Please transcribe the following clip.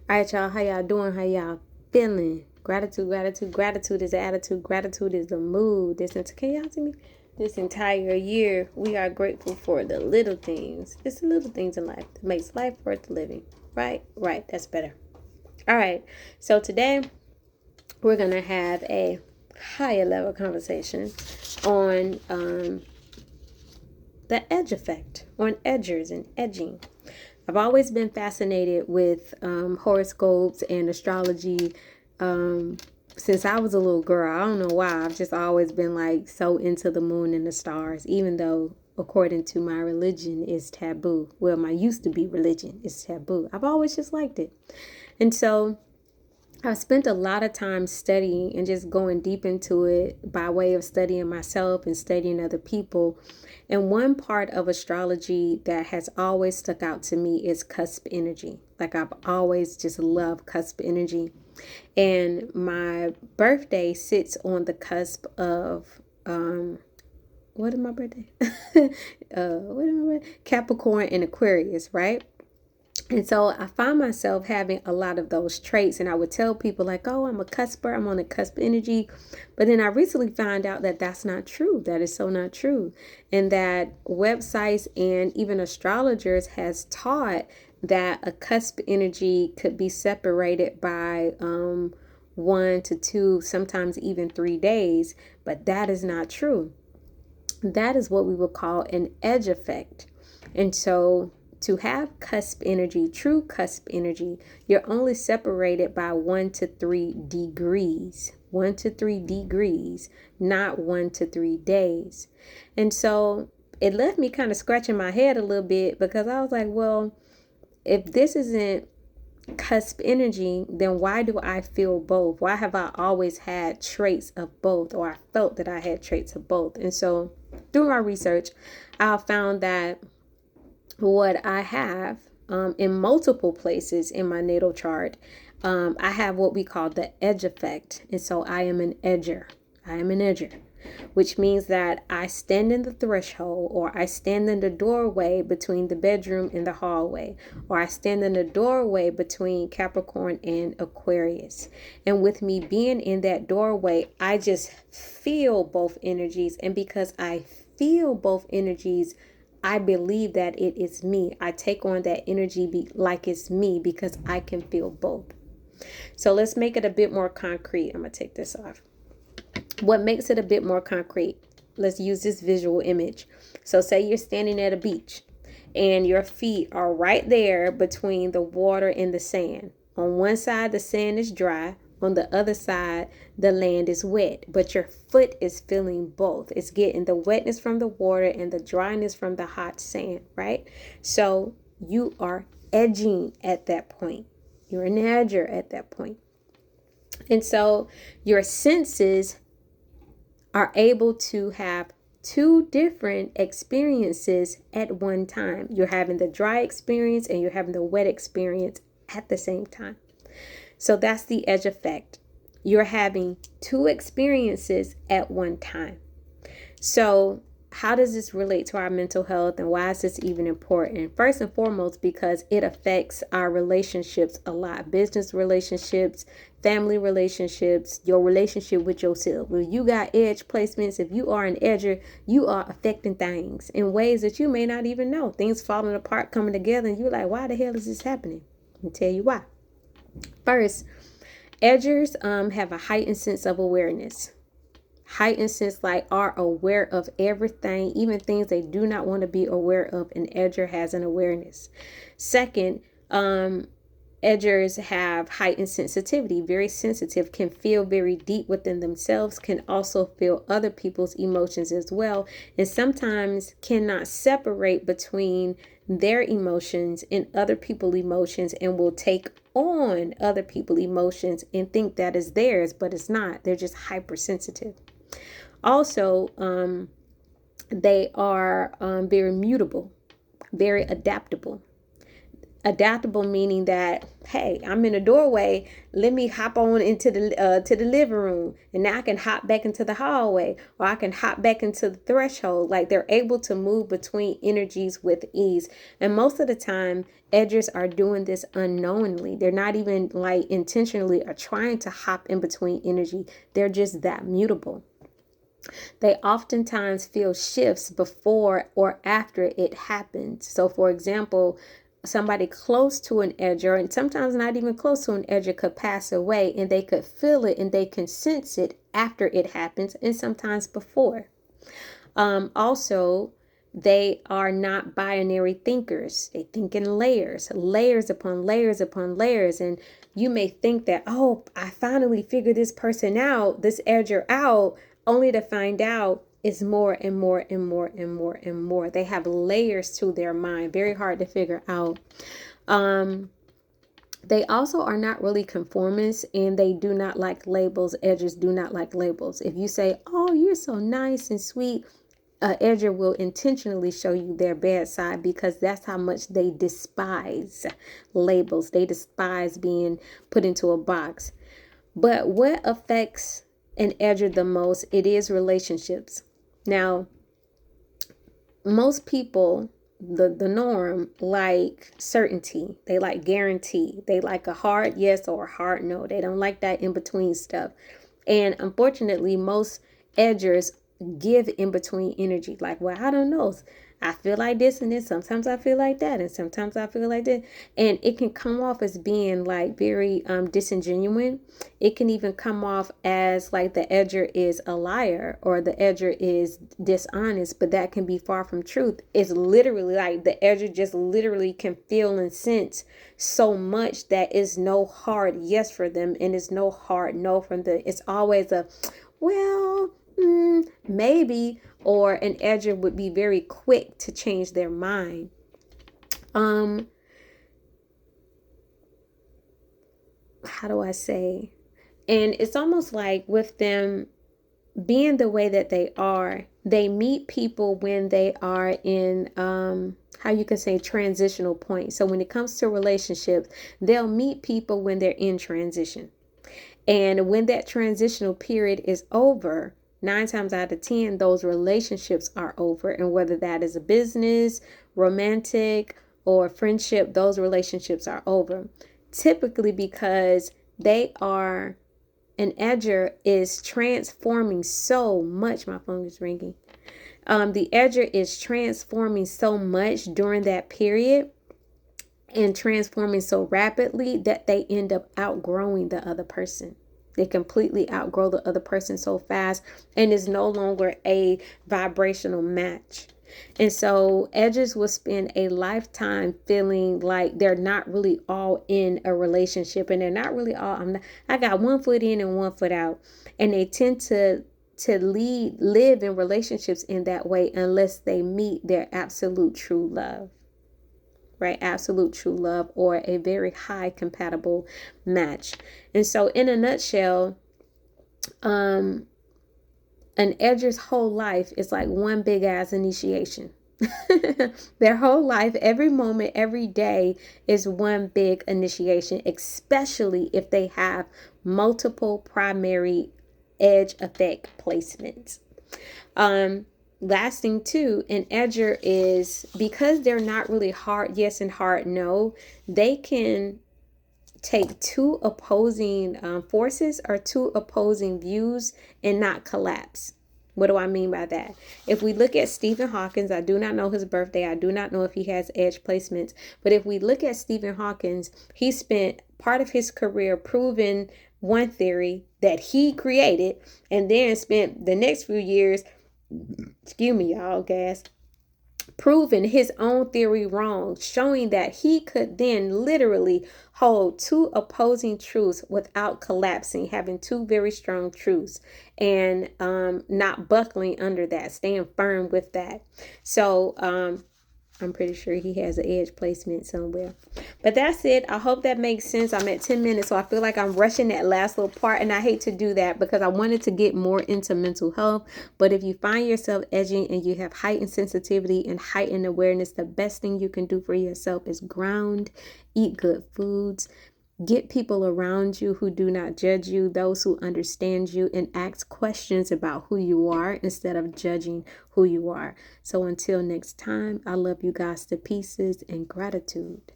All right, y'all. How y'all doing? How y'all feeling? Gratitude, gratitude, gratitude is the attitude. Gratitude is the mood. Can y'all see me? This entire year, we are grateful for the little things. It's the little things in life that makes life worth living. Right? Right. That's better. All right. So today, we're gonna have a higher level conversation on the edge effect, on edgers and edging. I've always been fascinated with horoscopes and astrology since I was a little girl. I don't know why. I've just always been like so into the moon and the stars, even though according to my religion is taboo. Well, my used to be religion is taboo. I've always just liked it. And so I've spent a lot of time studying and just going deep into it by way of studying myself and studying other people. And one part of astrology that has always stuck out to me is cusp energy. Like I've always just loved cusp energy. And my birthday sits on the cusp of what is my birthday? Capricorn and Aquarius, right? And so I find myself having a lot of those traits. And I would tell people like, oh, I'm a cusper. I'm on a cusp energy. But then I recently found out that that's not true. That is so not true. And that websites and even astrologers has taught that a cusp energy could be separated by 1 to 2, sometimes even 3 days. But that is not true. That is what we would call an edge effect. And so to have cusp energy, true cusp energy, you're only separated by 1 to 3 degrees. 1 to 3 degrees, not 1 to 3 days. And so it left me kind of scratching my head a little bit because I was like, well, if this isn't cusp energy, then why do I feel both? Why have I always had traits of both, or I felt that I had traits of both? And so through my research, I found that what I have in multiple places in my natal chart, I have what we call the edge effect. And so I am an edger. I am an edger, which means that I stand in the threshold, or I stand in the doorway between the bedroom and the hallway, or I stand in the doorway between Capricorn and Aquarius. And with me being in that doorway, I just feel both energies. And because I feel both energies, I believe that it is me. I take on that energy like it's me because I can feel both. So let's make it a bit more concrete. I'm going to take this off. What makes it a bit more concrete? Let's use this visual image. So say you're standing at a beach and your feet are right there between the water and the sand. On one side, the sand is dry. On the other side, the land is wet, but your foot is feeling both. It's getting the wetness from the water and the dryness from the hot sand, right? So you are edging at that point. You're an edger at that point. And so your senses are able to have two different experiences at one time. You're having the dry experience and you're having the wet experience at the same time. So that's the edge effect. You're having two experiences at one time. So how does this relate to our mental health, and why is this even important? First and foremost, because it affects our relationships a lot. Business relationships, family relationships, your relationship with yourself. When you got edge placements, if you are an edger, you are affecting things in ways that you may not even know. Things falling apart, coming together, and you're like, why the hell is this happening? I'll tell you why. First, edgers have a heightened sense of awareness. Heightened sense, like are aware of everything, even things they do not want to be aware of. An edger has an awareness. Second, edgers have heightened sensitivity, very sensitive, can feel very deep within themselves, can also feel other people's emotions as well, and sometimes cannot separate between their emotions and other people's emotions, and will take on other people's emotions and think that is theirs, but it's not. They're just hypersensitive. Also, they are very mutable, very adaptable. Adaptable meaning that, hey, I'm in a doorway. Let me hop on into the to the living room, and now I can hop back into the hallway, or I can hop back into the threshold. Like they're able to move between energies with ease. And most of the time, edgers are doing this unknowingly. They're not even like intentionally or trying to hop in between energy. They're just that mutable. They oftentimes feel shifts before or after it happens. So, for example, somebody close to an edger, and sometimes not even close to an edger, could pass away, and they could feel it and they can sense it after it happens, and sometimes before. Also, they are not binary thinkers. They think in layers, layers upon layers upon layers. And you may think that, oh, I finally figured this person out, this edger out, only to find out it's more and more and more and more and more. They have layers to their mind, very hard to figure out. They also are not really conformists, and they do not like labels. Edgers do not like labels. If you say, oh, you're so nice and sweet, edger will intentionally show you their bad side, because that's how much they despise labels. They despise being put into a box. But what affects an edger the most, it is relationships. Now, most people, the norm, like certainty. They like guarantee. They like a hard yes or a hard no. They don't like that in between stuff. And unfortunately, most edgers give in between energy. Like, well, I don't know. I feel like this and then sometimes I feel like that, and sometimes I feel like that. And it can come off as being like very disingenuous. It can even come off as like the edger is a liar or the edger is dishonest, but that can be far from truth. It's literally like the edger just literally can feel and sense so much that is no hard yes for them, and it's no hard no from them. It's always a, well, maybe, or an edger would be very quick to change their mind. How do I say? And it's almost like with them being the way that they are, they meet people when they are in, how you can say, transitional point. So when it comes to relationships, they'll meet people when they're in transition. And when that transitional period is over, 9 times out of 10, those relationships are over. And whether that is a business, romantic, or friendship, those relationships are over. Typically because an edger is transforming so much. My phone is ringing. The edger is transforming so much during that period, and transforming so rapidly that they end up outgrowing the other person. They completely outgrow the other person so fast, and is no longer a vibrational match. And so edgers will spend a lifetime feeling like they're not really all in a relationship, and they're not really all, I got one foot in and one foot out. And they tend to live in relationships in that way unless they meet their absolute true love. Right? Absolute true love, or a very high compatible match. And so in a nutshell, an edger's whole life is like one big ass initiation. Their whole life, every moment, every day is one big initiation, especially if they have multiple primary edge effect placements. Last thing too, an edger is, because they're not really hard yes and hard no, they can take two opposing forces or two opposing views and not collapse. What do I mean by that? If we look at Stephen Hawking, I do not know his birthday. I do not know if he has edge placements. But if we look at Stephen Hawking, he spent part of his career proving one theory that he created, and then spent the next few years, excuse me, y'all, gas, proving his own theory wrong, showing that he could then literally hold two opposing truths without collapsing, having two very strong truths, and not buckling under that, staying firm with that. So I'm pretty sure he has an edge placement somewhere. But that's it. I hope that makes sense. I'm at 10 minutes, so I feel like I'm rushing that last little part, and I hate to do that because I wanted to get more into mental health. But if you find yourself edging and you have heightened sensitivity and heightened awareness, the best thing you can do for yourself is ground, eat good foods, get people around you who do not judge you, those who understand you, and ask questions about who you are instead of judging who you are. So until next time, I love you guys to pieces and gratitude.